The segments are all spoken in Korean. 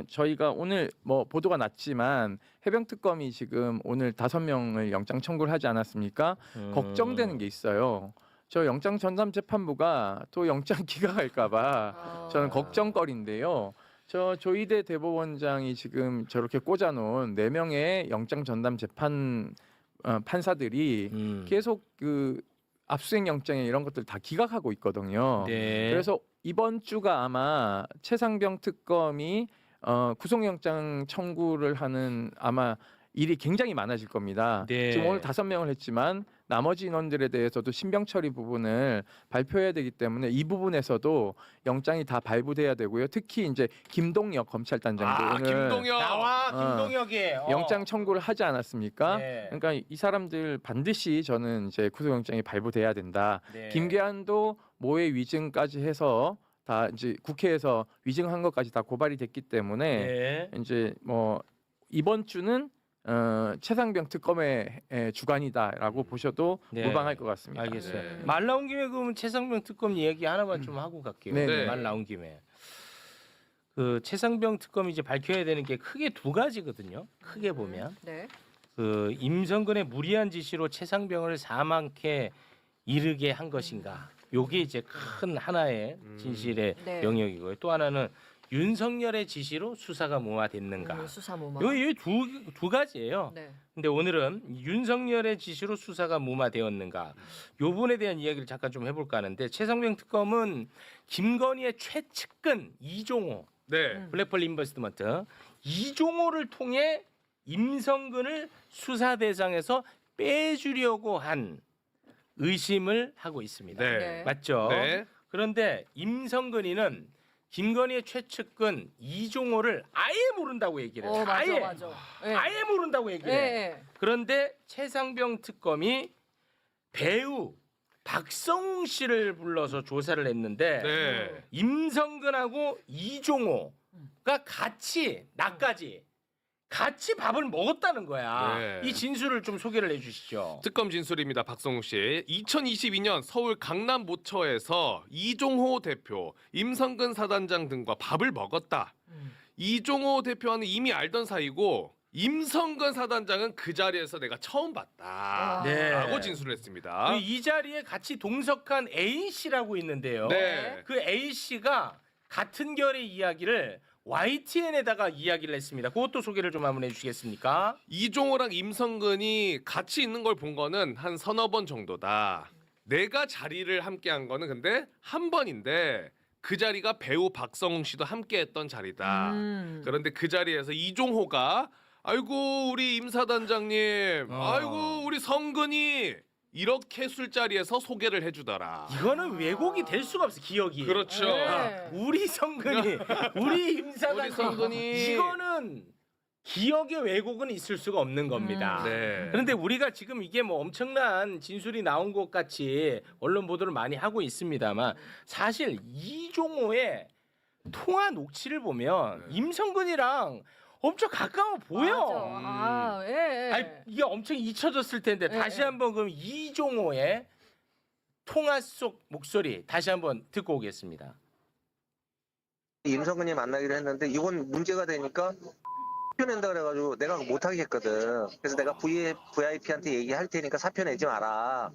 저희가 오늘 뭐 보도가 났지만 해병특검이 지금 오늘 5명을 영장 청구를 하지 않았습니까? 걱정되는 게 있어요. 저 영장 전담 재판부가 또 영장 기각할까봐 저는 걱정거리인데요. 저 조희대 대법원장이 지금 저렇게 꽂아놓은 4명의 영장 전담 재판 판사들이 계속 그 압수수색 영장에 이런 것들 다 기각하고 있거든요. 네. 그래서 이번 주가 아마 최상병 특검이 구속영장 청구를 하는 아마 일이 굉장히 많아질 겁니다. 네. 지금 오늘 5명을 했지만 나머지 인원들에 대해서도 신병 처리 부분을 발표해야 되기 때문에 이 부분에서도 영장이 다 발부돼야 되고요. 특히 이제 김동혁 검찰단장도 오늘 김동혁 나와 김동혁이 영장 청구를 하지 않았습니까? 네. 그러니까 이 사람들 반드시 저는 이제 구속영장이 발부돼야 된다. 네. 김계한도 모해 위증까지 해서 다 이제 국회에서 위증한 것까지 다 고발이 됐기 때문에 네. 이제 뭐 이번 주는 최상병 특검의 주관이다라고 보셔도 네. 무방할 것 같습니다. 알겠어요. 네. 말 나온 김에 그러면 최상병 특검 얘기 하나만 좀 하고 갈게요. 네. 말 나온 김에 그 최상병 특검이 이제 밝혀야 되는 게 크게 2가지거든요. 크게 보면 네. 그 임성근의 무리한 지시로 최상병을 사망케 이르게 한 것인가. 요게 이제 큰 하나의 진실의 네. 영역이고요. 또 하나는 윤석열의 지시로 수사가 무마됐는가. 수사모마. 요게 두 가지예요. 네. 근데 오늘은 윤석열의 지시로 수사가 무마되었는가 요 부분에 대한 이야기를 잠깐 좀 해볼까 하는데 최상병 특검은 김건희의 최측근 이종호 네. 블랙펄 인버스트먼트 이종호를 통해 임성근을 수사 대상에서 빼주려고 한 의심을 하고 있습니다. 네. 네. 맞죠? 네. 그런데 임성근이는 김건희의 최측근 이종호를 아예 모른다고 얘기를 해요. 맞아, 아예. 맞아. 네. 아예 모른다고 얘기를 해요. 네. 그런데 최상병 특검이 배우 박성웅 씨를 불러서 조사를 했는데 네. 임성근하고 이종호가 나까지 같이 밥을 먹었다는 거야. 네. 이 진술을 좀 소개를 해주시죠. 특검 진술입니다. 박성욱 씨. 2022년 서울 강남 모처에서 이종호 대표, 임성근 사단장 등과 밥을 먹었다. 이종호 대표와는 이미 알던 사이고 임성근 사단장은 그 자리에서 내가 처음 봤다. 네. 라고 진술을 했습니다. 이 자리에 같이 동석한 A 씨라고 있는데요. 네. 그 A 씨가 같은 결의 이야기를 YTN에다가 이야기를 했습니다. 그것도 소개를 좀 한번 해주시겠습니까? 이종호랑 임성근이 같이 있는 걸 본 거는 한 서너 번 정도다. 내가 자리를 함께 한 거는 근데 한 번인데 그 자리가 배우 박성웅 씨도 함께 했던 자리다. 그런데 그 자리에서 이종호가 아이고 우리 임 사단장님, 아이고 우리 성근이 이렇게 술자리에서 소개를 해주더라. 이거는 왜곡이 될 수가 없어 기억이. 그렇죠. 네. 우리 성근이 우리 임사단 우리 성근이. 이거는 기억의 왜곡은 있을 수가 없는 겁니다. 네. 그런데 우리가 지금 이게 뭐 엄청난 진술이 나온 것 같이 언론 보도를 많이 하고 있습니다만 사실 이종호의 통화 녹취를 보면 임성근이랑 엄청 가까워 보여. 맞아. 예. 아니, 이게 엄청 잊혀졌을 텐데 다시 한번 그럼 이종호의 통화 속 목소리 다시 한번 듣고 오겠습니다. 임성근이 만나기로 했는데 이건 문제가 되니까 사표 낸다 그래가지고 내가 못하게 했거든. 그래서 내가 VIP한테 얘기할 테니까 사표 내지 마라.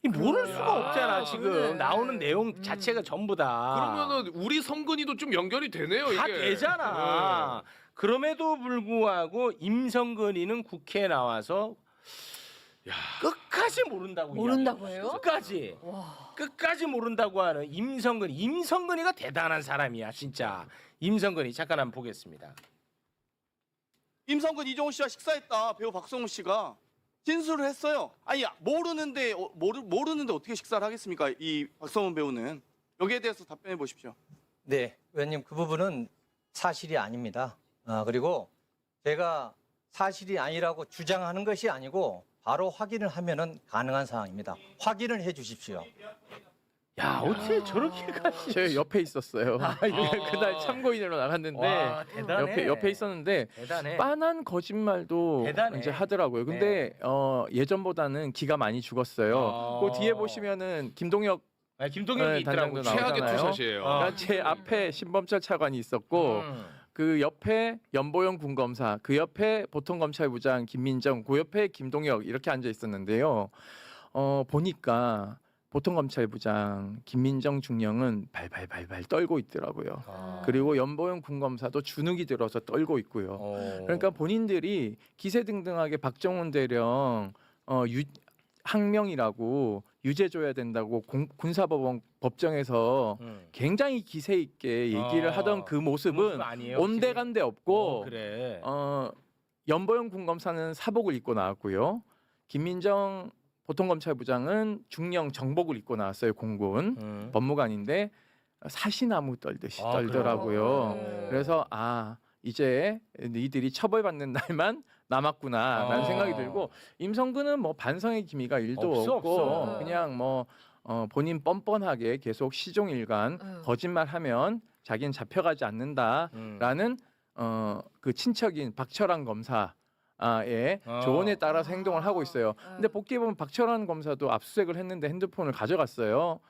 이 모를 수가 없잖아 지금 그래. 나오는 내용 자체가 전부 다. 그러면은 우리 성근이도 좀 연결이 되네요. 다 이게. 되잖아. 네. 그럼에도 불구하고 임성근이는 국회에 나와서 끝까지 모른다고 모른다고 이야기해요. 해요? 끝까지 모른다고 하는 임성근이가 대단한 사람이야 진짜. 임성근이 잠깐 한번 보겠습니다. 임성근 이종호 씨와 식사했다. 배우 박성우 씨가 진술을 했어요. 아니 모르는데 어떻게 식사를 하겠습니까? 이 박성우 배우는 여기에 대해서 답변해 보십시오. 네, 의원님 그 부분은 사실이 아닙니다. 그리고 제가 사실이 아니라고 주장하는 것이 아니고 바로 확인을 하면은 가능한 상황입니다. 확인을 해 주십시오. 야 어떻게 저렇게까지? 제 옆에 있었어요. 그날 참고인으로 나갔는데 와, 대단해. 옆에 있었는데 대단해. 빤한 거짓말도 대단해. 이제 하더라고요. 근데 예전보다는 기가 많이 죽었어요. 그 뒤에 보시면은 김동혁 김동혁이 있더라고. 단장도 최악의 나오잖아요. 투샷이에요. 그러니까 제 앞에 신범철 차관이 있었고 그 옆에 연보영 군검사, 그 옆에 보통검찰부장 김민정, 그 옆에 김동혁 이렇게 앉아 있었는데요. 보니까 보통검찰부장 김민정 중령은 발발발발 떨고 있더라고요. 그리고 연보영 군검사도 주눅이 들어서 떨고 있고요. 그러니까 본인들이 기세등등하게 박정훈 대령 항명이라고 유죄 줘야 된다고 군사법원 법정에서 굉장히 기세 있게 얘기를 하던 그 모습은 아니에요, 온데간데 없고 그래. 연보영 군검사는 사복을 입고 나왔고요. 김민정 보통검찰부장은 중령 정복을 입고 나왔어요. 공군 법무관인데 사시나무 떨듯이 떨더라고요. 그래요? 그래서 이제 니들이 처벌받는 날만 남았구나라는 생각이 들고 임성근은 뭐 반성의 기미가 1도 없어, 없고 없어. 그냥 뭐 본인 뻔뻔하게 계속 시종일관 거짓말하면 자기는 잡혀가지 않는다라는 그 친척인 박철환 검사의 조언에 따라서 행동을 하고 있어요. 근데 복귀해 보면 박철환 검사도 압수수색을 했는데 핸드폰을 가져갔어요.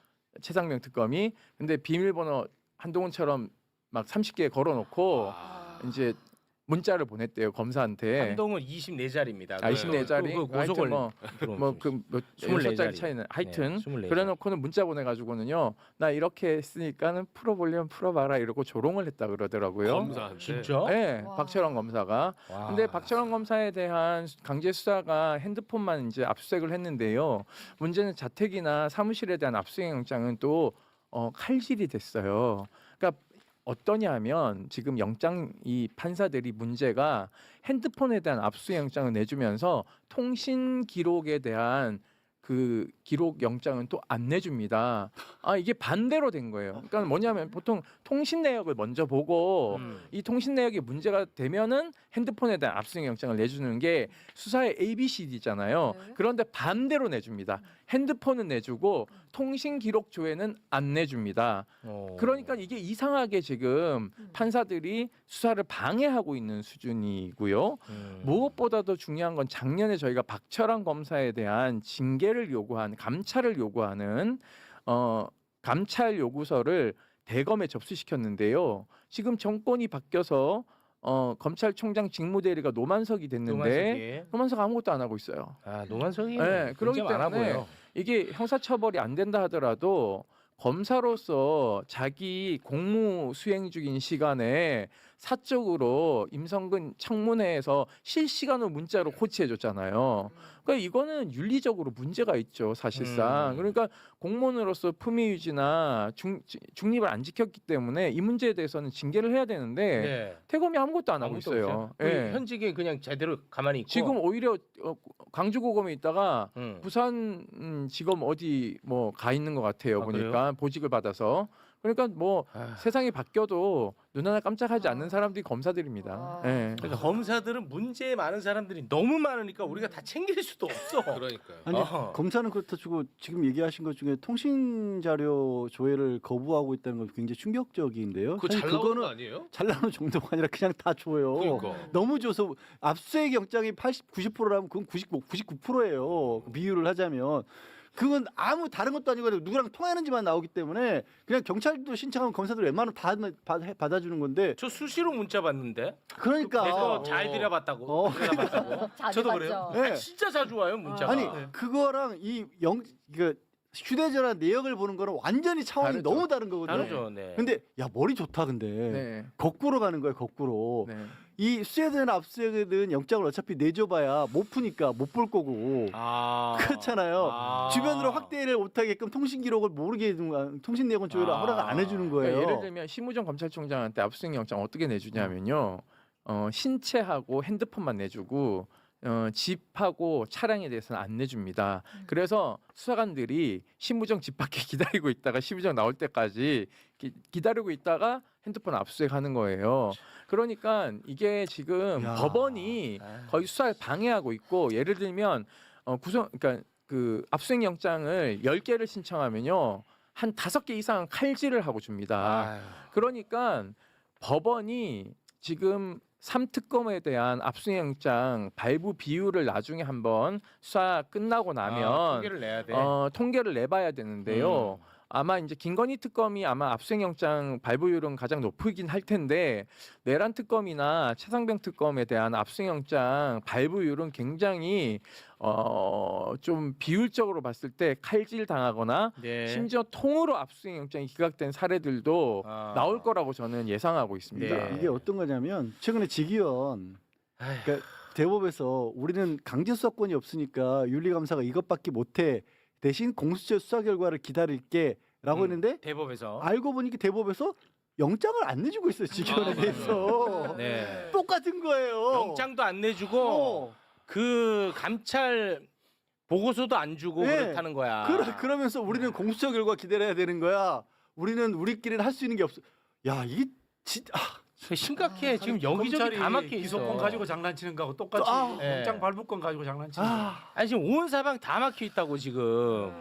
최상명 특검이. 근데 비밀번호 한동훈처럼 막 30개 걸어놓고 이제 문자를 보냈대요 검사한테. 한동훈 24자리입니다. 24자리. 그 고속을 뭐몇 24 자리 차이는 하여튼 24 그래놓고는 문자 보내가지고는요 나 이렇게 했으니까는 풀어보려면 풀어봐라 이러고 조롱을 했다 그러더라고요. 검사한테. 진짜? 네, 와. 박철원 검사가. 와. 근데 박철원 검사에 대한 강제 수사가 핸드폰만 이제 압수수색을 했는데요. 문제는 자택이나 사무실에 대한 압수수색 영장은 또 칼질이 됐어요. 그러니까 어떠냐면 지금 영장 이 판사들이 문제가 핸드폰에 대한 압수수색 영장을 내주면서 통신 기록에 대한 그 기록 영장은 또 안 내줍니다. 이게 반대로 된 거예요. 그러니까 뭐냐면 보통 통신 내역을 먼저 보고 이 통신 내역이 문제가 되면은 핸드폰에 대한 압수수색 영장을 내주는 게 수사의 ABCD잖아요. 네. 그런데 반대로 내줍니다. 핸드폰은 내주고 통신 기록 조회는 안 내줍니다. 그러니까 이게 이상하게 지금 판사들이 수사를 방해하고 있는 수준이고요. 무엇보다도 중요한 건 작년에 저희가 박철환 검사에 대한 징계를 요구한 감찰을 요구하는 감찰 요구서를 대검에 접수시켰는데요. 지금 정권이 바뀌어서 검찰총장 직무대리가 노만석이 됐는데 노만석 아무것도 안 하고 있어요. 노만석이 네, 그렇기 때문에 이게 형사처벌이 안 된다 하더라도 검사로서 자기 공무 수행 중인 시간에 사적으로 임성근 청문회에서 실시간으로 문자로 코치해줬잖아요. 그러니까 이거는 윤리적으로 문제가 있죠, 사실상. 그러니까 공무원으로서 품위 유지나 중립을 안 지켰기 때문에 이 문제에 대해서는 징계를 해야 되는데 태검이 아무것도 안 하고 있어요. 예. 현직에 그냥 제대로 가만히 있고 지금 오히려 광주고검에 있다가 부산 지검 어디 뭐 가 있는 것 같아요. 보니까 보직을 받아서. 그러니까 뭐 세상이 바뀌어도 눈 하나 깜짝하지 않는 사람들이 검사들입니다. 예. 그러니까 검사들은 문제 많은 사람들이 너무 많으니까 우리가 다 챙길 수도 없어. 그러니까요. 아니 어허. 검사는 그렇다 치고 지금 얘기하신 것 중에 통신 자료 조회를 거부하고 있다는 건 굉장히 충격적인데요. 그거 사실 잘 나오는 그거는 거 아니에요? 잘 나오는 정도가 아니라 그냥 다 줘요. 그러니까. 너무 줘서 압수수색 영장이 90%라면 그건 99%예요. 비율을 하자면. 그건 아무 다른 것도 아니고 누구랑 통화하는지만 나오기 때문에 그냥 경찰도 신청하면 검사들 웬만하면 다 받아주는 건데 저 수시로 문자 받는데. 그러니까 내가 잘 들여봤다고. 들여다봤다고. 자주 저도 그래요. 봤죠. 네. 진짜 자주 와요 문자가. 아니 그거랑 그 휴대전화 내역을 보는 거는 완전히 차원이 다르죠. 너무 다른 거거든요. 다르죠. 네. 근데 야 머리 좋다 근데 네. 거꾸로 가는 거야 거꾸로. 네. 이 수혜든 압수수색이든 영장을 어차피 내줘봐야 못 푸니까 못 볼 거고 그렇잖아요. 주변으로 확대를 못하게끔 통신 기록을 모르게 해주는 통신 내역은 조회를 허락 안 해주는 거예요. 그러니까 예를 들면 심우정 검찰총장한테 압수수색 영장 어떻게 내주냐면요. 신체하고 핸드폰만 내주고 집하고 차량에 대해서는 안 내줍니다. 그래서 수사관들이 심우정 집 밖에 기다리고 있다가 심우정 나올 때까지 기다리고 있다가 핸드폰 압수수색하는 거예요. 그러니까 이게 지금 야. 법원이 거의 수사를 방해하고 있고 예를 들면 그러니까 그 압수수색 영장을 10개를 신청하면요. 한 5개 이상 칼질을 하고 줍니다. 그러니까 법원이 지금 3특검에 대한 압수영장 발부 비율을 나중에 한번 수사 끝나고 나면 통계를 내야 돼. 통계를 내봐야 되는데요. 아마 이제 김건희 특검이 아마 압수수색영장 발부율은 가장 높긴 할 텐데 내란 특검이나 최상병 특검에 대한 압수수색영장 발부율은 굉장히 좀 비율적으로 봤을 때 칼질 당하거나 네. 심지어 통으로 압수수색영장이 기각된 사례들도 아. 나올 거라고 저는 예상하고 있습니다. 네. 이게 어떤 거냐면 최근에 지기현 아휴. 그러니까 대법에서 우리는 강제 수사권이 없으니까 윤리감사가 이것밖에 못해 대신 공수처 수사 결과를 기다릴게라고 했는데 대법에서 알고 보니까 대법에서 영장을 안 내주고 있어요 지기현에 대해서 네. 똑같은 거예요. 영장도 안 내주고 어. 그 감찰 보고서도 안 주고 네. 그렇다는 거야. 그러면서 우리는 공수처 결과 기다려야 되는 거야. 우리는 우리끼리는 할 수 있는 게 없어. 야 이게 진짜 심각해. 지금 여기저기 다 막혀 있어. 기소권 가지고 장난치는 거하고 똑같이 네. 영장 발부권 가지고 장난치는 거. 아니 지금 온 사방 다 막혀 있다고 지금.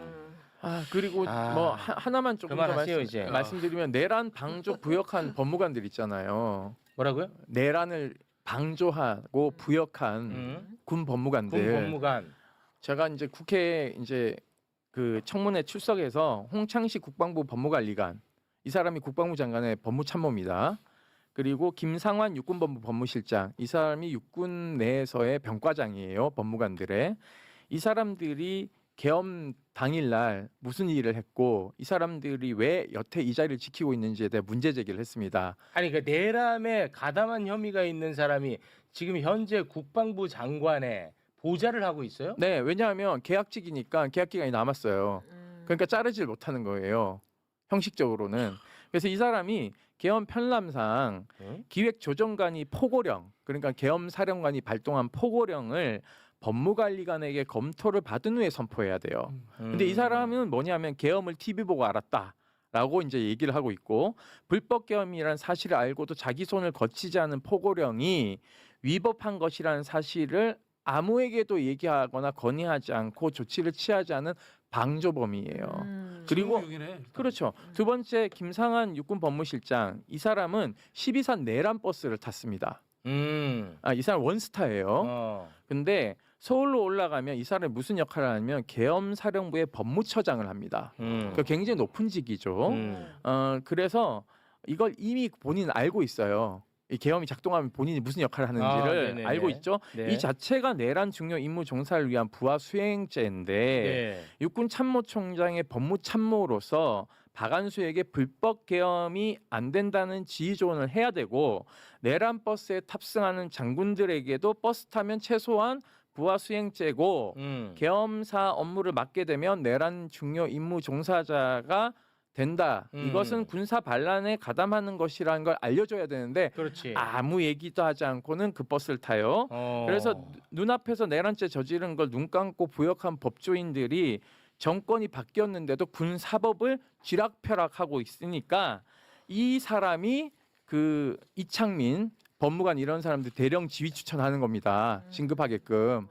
그리고 아. 뭐 하나만 조금 더 그만하세요, 이제. 말씀드리면 내란 방조 부역한 법무관들 있잖아요. 뭐라고요? 내란을 방조하고 부역한 군 법무관들. 군 법무관. 제가 이제 국회에 이제 그 청문회 출석해서 홍창식 국방부 법무관리관 이 사람이 국방부 장관의 법무참모입니다. 그리고 김상환 육군본부 법무실장 이 사람이 육군 내에서의 병과장이에요. 법무관들의 이 사람들이 계엄 당일날 무슨 일을 했고 이 사람들이 왜 여태 이 자리를 지키고 있는지에 대해 문제 제기를 했습니다. 아니 그 내란에 가담한 혐의가 있는 사람이 지금 현재 국방부 장관의 보좌를 하고 있어요? 네, 왜냐하면 계약직이니까 계약 기간이 남았어요. 그러니까 자르질 못하는 거예요. 형식적으로는. 그래서 이 사람이 계엄 편람상 기획조정관이 포고령, 그러니까 계엄 사령관이 발동한 포고령을 법무관리관에게 검토를 받은 후에 선포해야 돼요. 근데 이 사람은 뭐냐면 계엄을 TV 보고 알았다라고 이제 얘기를 하고 있고 불법 계엄이라는 사실을 알고도 자기 손을 거치지 않은 포고령이 위법한 것이라는 사실을 아무에게도 얘기하거나 건의하지 않고 조치를 취하지 않은 방조범이에요. 그리고 그렇죠. 두 번째 김상한 육군 법무실장 이 사람은 12선 내란 버스를 탔습니다. 이 사람 원스타예요. 근데 서울로 올라가면 이 사람이 무슨 역할을 하냐면 계엄 사령부의 법무처장을 합니다. 그 굉장히 높은 직이죠. 그래서 이걸 이미 본인은 알고 있어요. 이 계엄이 작동하면 본인이 무슨 역할을 하는지를 네네네. 알고 있죠. 네. 이 자체가 내란 중요 임무 종사를 위한 부하 수행죄인데 네. 육군 참모총장의 법무참모로서 박안수에게 불법 계엄이 안 된다는 지휘 조언을 해야 되고 내란 버스에 탑승하는 장군들에게도 버스 타면 최소한 부하 수행죄고 계엄사 업무를 맡게 되면 내란 중요 임무 종사자가 된다. 이것은 군사 반란에 가담하는 것이라는 걸 알려줘야 되는데 그렇지. 아무 얘기도 하지 않고는 그 버스를 타요. 그래서 눈앞에서 내란죄 저지른 걸 눈 감고 부역한 법조인들이 정권이 바뀌었는데도 군 사법을 쥐락펴락하고 있으니까 이 사람이 그 이창민 법무관 이런 사람들 대령 지휘 추천하는 겁니다. 진급하게끔.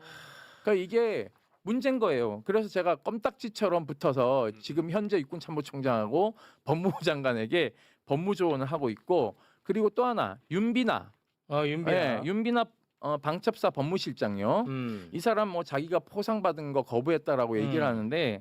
그러니까 이게 문제인 거예요. 그래서 제가 껌딱지처럼 붙어서 지금 현재 육군참모총장하고 법무부 장관에게 법무조언을 하고 있고 그리고 또 하나 윤비나, 윤비나 방첩사 법무실장요. 이 사람 뭐 자기가 포상받은 거 거부했다라고 얘기를 하는데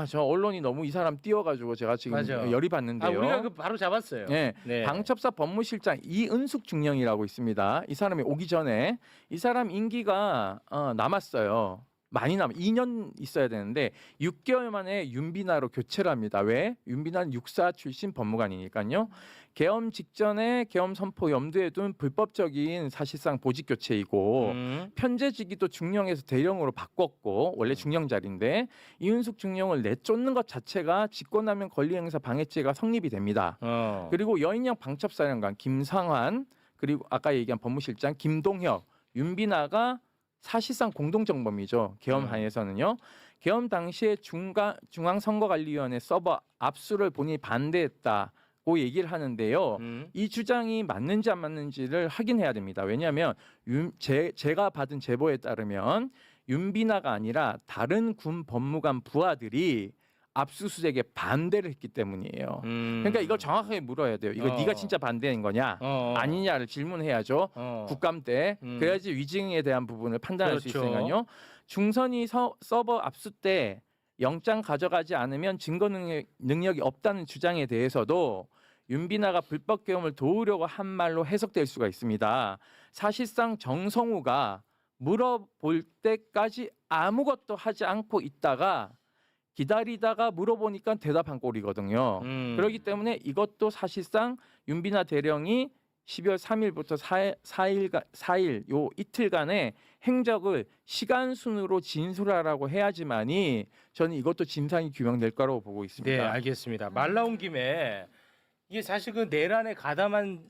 저 언론이 너무 이 사람 띄워가지고 제가 지금 맞아. 열이 받는데요. 우리가 그 바로 잡았어요. 네. 방첩사 법무실장 이은숙 중령이라고 있습니다. 이 사람이 오기 전에 이 사람 임기가 남았어요. 많이 2년 있어야 되는데 6개월 만에 윤비나로 교체를 합니다. 왜? 윤비나는 육사 출신 법무관이니까요. 계엄 직전에 계엄 선포 염두에 둔 불법적인 사실상 보직 교체이고 편제직이 중령에서 대령으로 바꿨고 원래 중령 자리인데 이은숙 중령을 내쫓는 것 자체가 직권남용 권리행사 방해죄가 성립이 됩니다. 그리고 여인영 방첩사령관 김상환 그리고 아까 얘기한 법무실장 김동혁 윤비나가 사실상 공동정범이죠. 계엄하에서는요. 계엄 당시에 중앙선거관리위원회 서버 압수를 본인이 반대했다고 얘기를 하는데요. 이 주장이 맞는지 안 맞는지를 확인해야 됩니다. 왜냐하면 제가 받은 제보에 따르면 윤비나가 아니라 다른 군 법무관 부하들이 압수수색에 반대를 했기 때문이에요. 그러니까 이걸 정확하게 물어야 돼요. 이거 네가 진짜 반대인 거냐 아니냐를 질문해야죠. 국감 때 그래야지 위증에 대한 부분을 판단할 수 그렇죠. 있으니까요. 중선이 서버 압수 때 영장 가져가지 않으면 증거 능력이 없다는 주장에 대해서도 윤비나가 불법 계엄을 도우려고 한 말로 해석될 수가 있습니다. 사실상 정성우가 물어볼 때까지 아무것도 하지 않고 있다가 기다리다가 물어보니까 대답한 꼴이거든요. 그렇기 때문에 이것도 사실상 윤비나 대령이 12월 3일부터 4일 요 이틀간의 행적을 시간 순으로 진술하라고 해야지만이 저는 이것도 진상이 규명될 거라고 보고 있습니다. 네, 알겠습니다. 말 나온 김에 이게 사실 그 내란에 가담한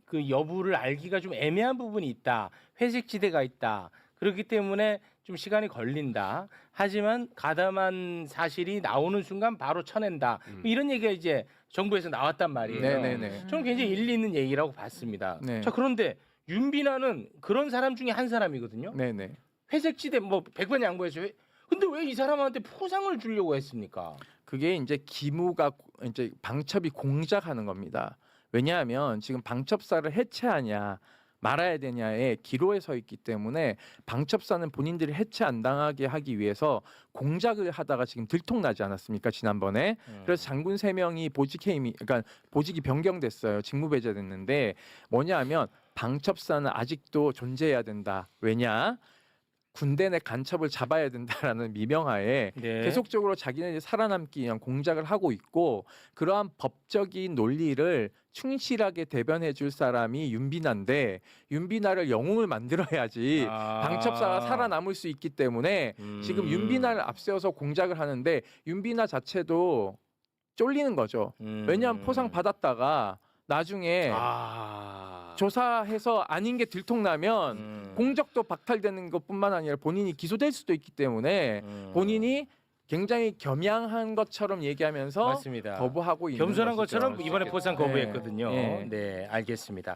그 여부를 알기가 좀 애매한 부분이 있다. 회색 지대가 있다. 그렇기 때문에 좀 시간이 걸린다. 하지만 가담한 사실이 나오는 순간 바로 쳐낸다. 이런 얘기가 이제 정부에서 나왔단 말이에요. 네네네. 저는 굉장히 일리 있는 얘기라고 봤습니다. 네. 자, 그런데 윤비나는 그런 사람 중에 한 사람이거든요. 네네. 회색 지대 뭐 100번 양보해서 근데 왜 이 사람한테 포상을 주려고 했습니까? 그게 이제 기무가 이제 방첩이 공작하는 겁니다. 왜냐하면 지금 방첩사를 해체하냐 말아야 되냐의 기로에 서 있기 때문에 방첩사는 본인들이 해체 안 당하게 하기 위해서 공작을 하다가 지금 들통나지 않았습니까? 지난번에. 그래서 장군 3명이 그러니까 보직이 변경됐어요. 직무배제됐는데 뭐냐하면 방첩사는 아직도 존재해야 된다. 왜냐? 군대 내 간첩을 잡아야 된다라는 미명하에 네. 계속적으로 자기네들이 살아남기 위한 공작을 하고 있고 그러한 법적인 논리를 충실하게 대변해 줄 사람이 윤비나인데 윤비나를 영웅을 만들어야지 방첩사가 살아남을 수 있기 때문에 지금 윤비나를 앞세워서 공작을 하는데 윤비나 자체도 쫄리는 거죠. 왜냐하면 포상 받았다가 나중에 조사해서 아닌 게 들통나면 공적도 박탈되는 것뿐만 아니라 본인이 기소될 수도 있기 때문에 본인이 굉장히 겸양한 것처럼 얘기하면서 맞습니다. 거부하고 있는 겸손한 것이죠. 것처럼 이번에 포상 거부했거든요. 네. 네, 알겠습니다.